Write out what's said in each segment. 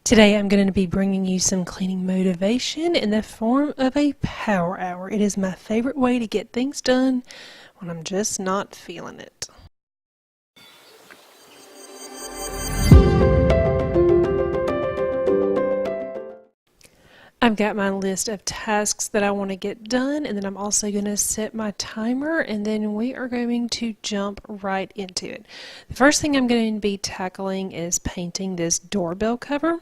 Today I'm going to be bringing you some cleaning motivation in the form of a power hour. It is my favorite way to get things done when I'm just not feeling it. I've got my list of tasks that I want to get done, and then I'm also going to set my timer, and then we are going to jump right into it. The first thing I'm going to be tackling is painting this doorbell cover.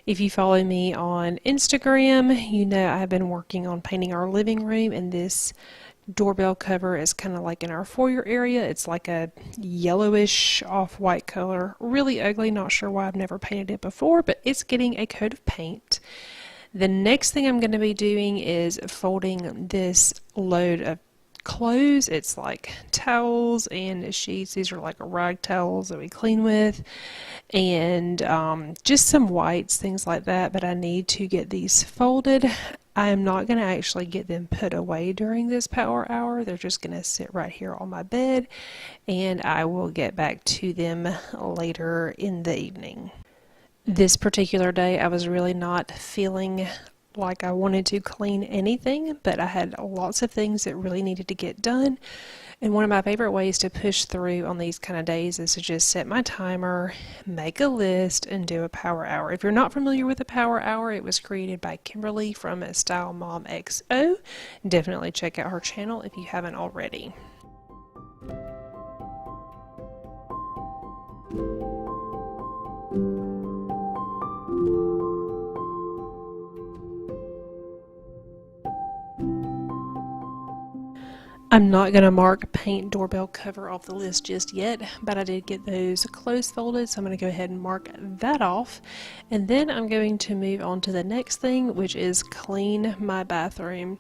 If you follow me on Instagram, you know I've been working on painting our living room, and this doorbell cover is kind of like in our foyer area. It's like a yellowish off-white color. Really ugly, not sure why I've never painted it before, but it's getting a coat of paint. The next thing I'm going to be doing is folding this load of clothes. It's like towels and sheets. These are like rag towels that we clean with, and just some whites, things like that, but I need to get these folded. I am not going to actually get them put away during this power hour. They're just going to sit right here on my bed, and I will get back to them later in the evening. This particular day, I was really not feeling like I wanted to clean anything, but I had lots of things that really needed to get done. And one of my favorite ways to push through on these kind of days is to just set my timer, make a list, and do a power hour. If you're not familiar with a power hour, it was created by Kimberly from Style Mom XO. Definitely check out her channel if you haven't already. I'm not going to mark paint doorbell cover off the list just yet, but I did get those clothes folded, so I'm going to go ahead and mark that off. And then I'm going to move on to the next thing, which is clean my bathroom.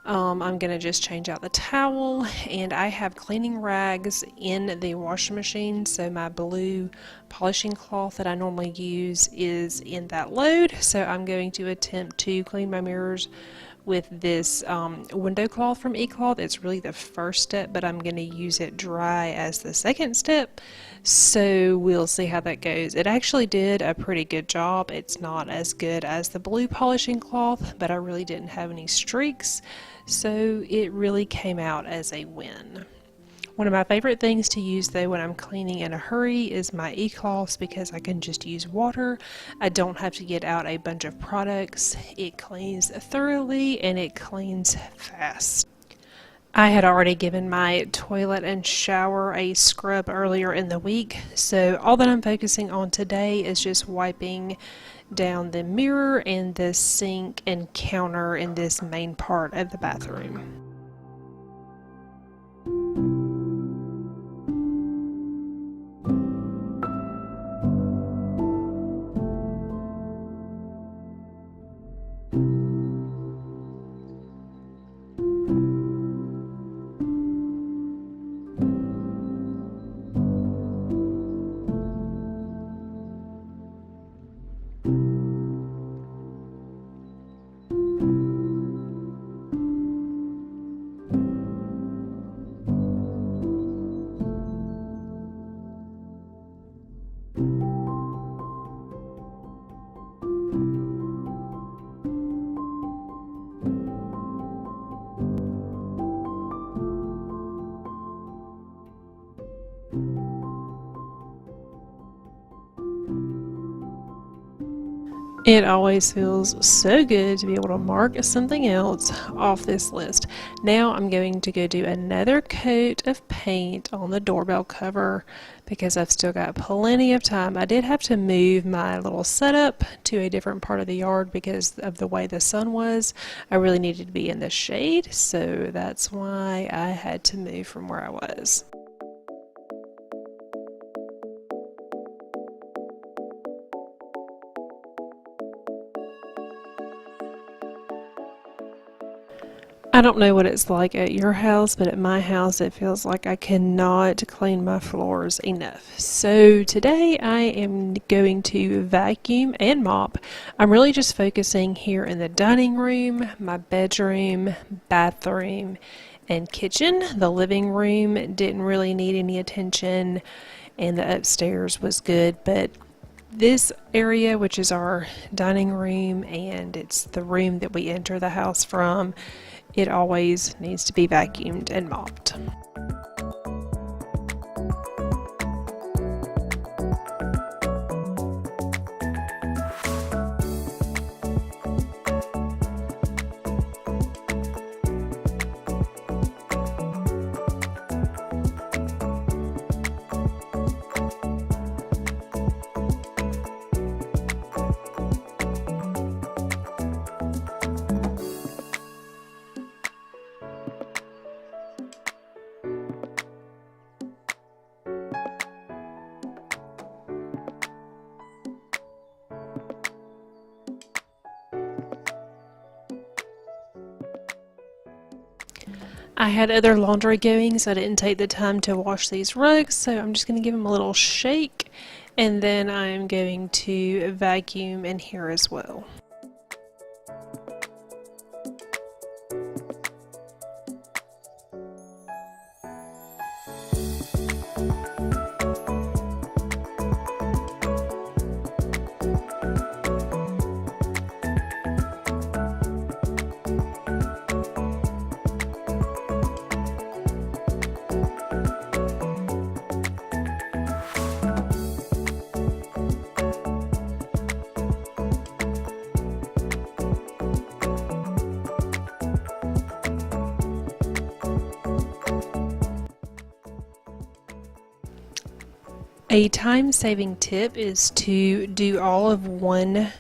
I'm going to just change out the towel, and I have cleaning rags in the washing machine, so my blue polishing cloth that I normally use is in that load. So I'm going to attempt to clean my mirrors with this window cloth from eCloth. It's really the first step, but I'm going to use it dry as the second step, so we'll see how that goes. It actually did a pretty good job. It's not as good as the blue polishing cloth, but I really didn't have any streaks, so it really came out as a win. One of my favorite things to use though when I'm cleaning in a hurry is my eCloths, because I can just use water. I don't have to get out a bunch of products. It cleans thoroughly and it cleans fast. I had already given my toilet and shower a scrub earlier in the week, so all that I'm focusing on today is just wiping down the mirror and the sink and counter in this main part of the bathroom. It always feels so good to be able to mark something else off this list. Now I'm going to go do another coat of paint on the doorbell cover because I've still got plenty of time. I did have to move my little setup to a different part of the yard because of the way the sun was. I really needed to be in the shade, so that's why I had to move from where I was. I don't know what it's like at your house, but at my house it feels like I cannot clean my floors enough. So today I am going to vacuum and mop. I'm really just focusing here in the dining room, my bedroom, bathroom, and kitchen. The living room didn't really need any attention, and the upstairs was good, but This area, which is our dining room, and it's the room that we enter the house from, it always needs to be vacuumed and mopped. I had other laundry going, so I didn't take the time to wash these rugs, so I'm just going to give them a little shake, and then I'm going to vacuum in here as well. A time-saving tip is to do all of one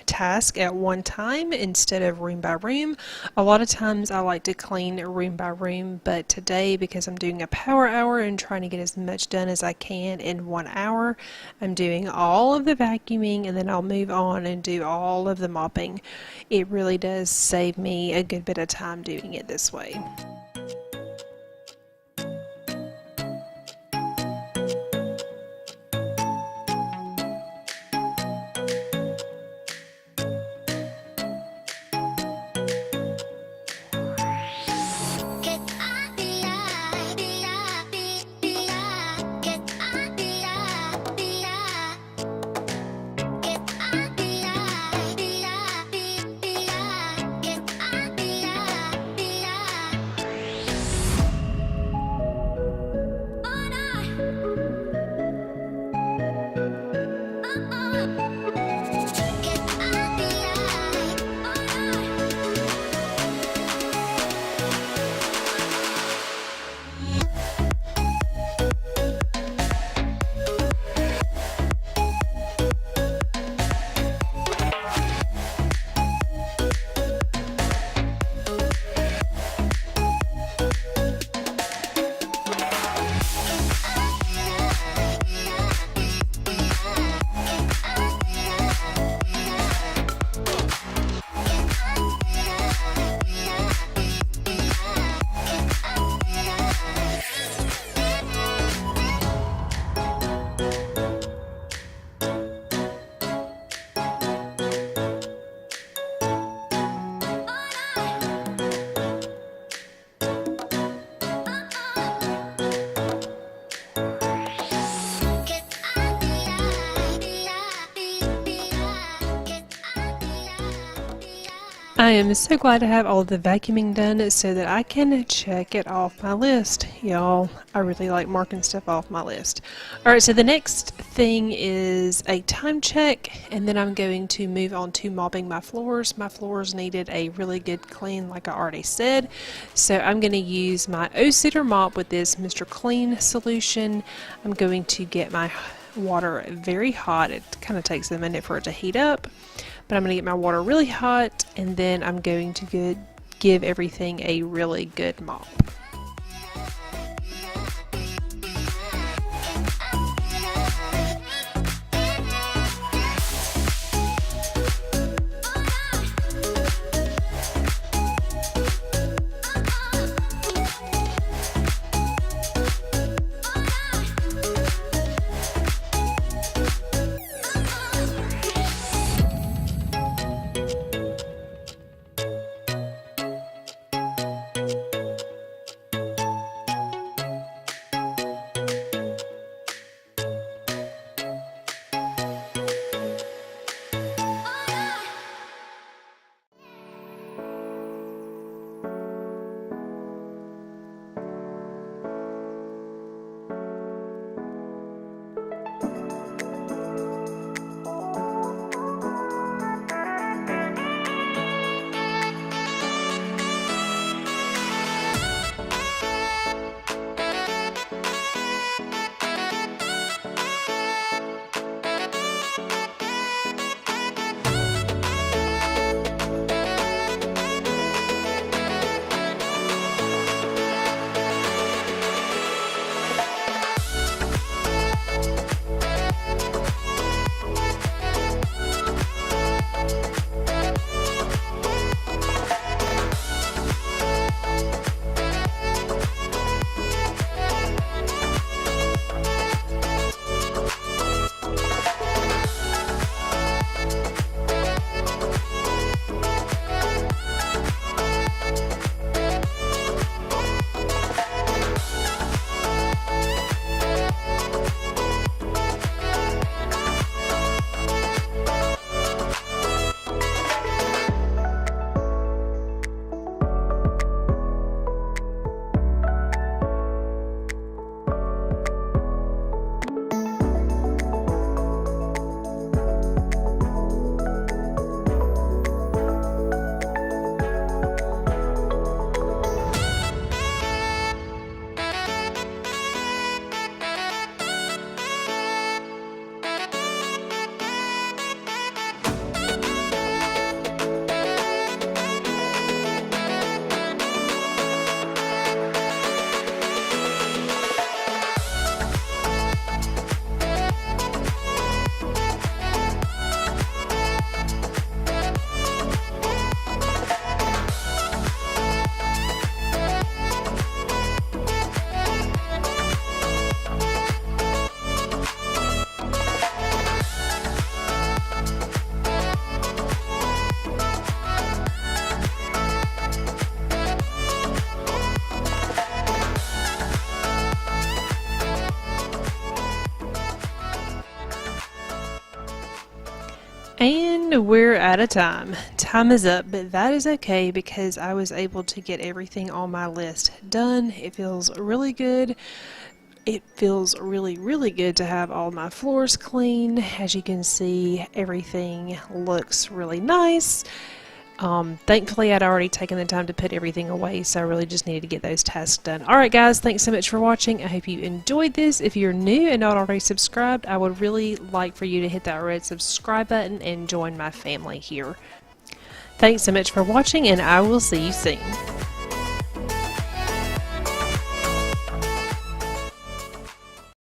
task at one time instead of room by room. A lot of times I like to clean room by room, but today, because I'm doing a power hour and trying to get as much done as I can in 1 hour, I'm doing all of the vacuuming and then I'll move on and do all of the mopping. It really does save me a good bit of time doing it this way. I am so glad to have all the vacuuming done so that I can check it off my list. Y'all, I really like marking stuff off my list. Alright, so the next thing is a time check, and then I'm going to move on to mopping my floors. My floors needed a really good clean, like I already said. So I'm going to use my O-Cedar mop with this Mr. Clean solution. I'm going to get my water very hot. It kind of takes a minute for it to heat up. But I'm going to get my water really hot, and then I'm going to give everything a really good mop. And we're out of time. Time is up, but that is okay because I was able to get everything on my list done. It feels really good. It feels really, really good to have all my floors clean. As you can see, everything looks really nice. Thankfully, I'd already taken the time to put everything away, so I really just needed to get those tasks done. Alright guys, thanks so much for watching. I hope you enjoyed this. If you're new and not already subscribed, I would really like for you to hit that red subscribe button and join my family here. Thanks so much for watching, and I will see you soon.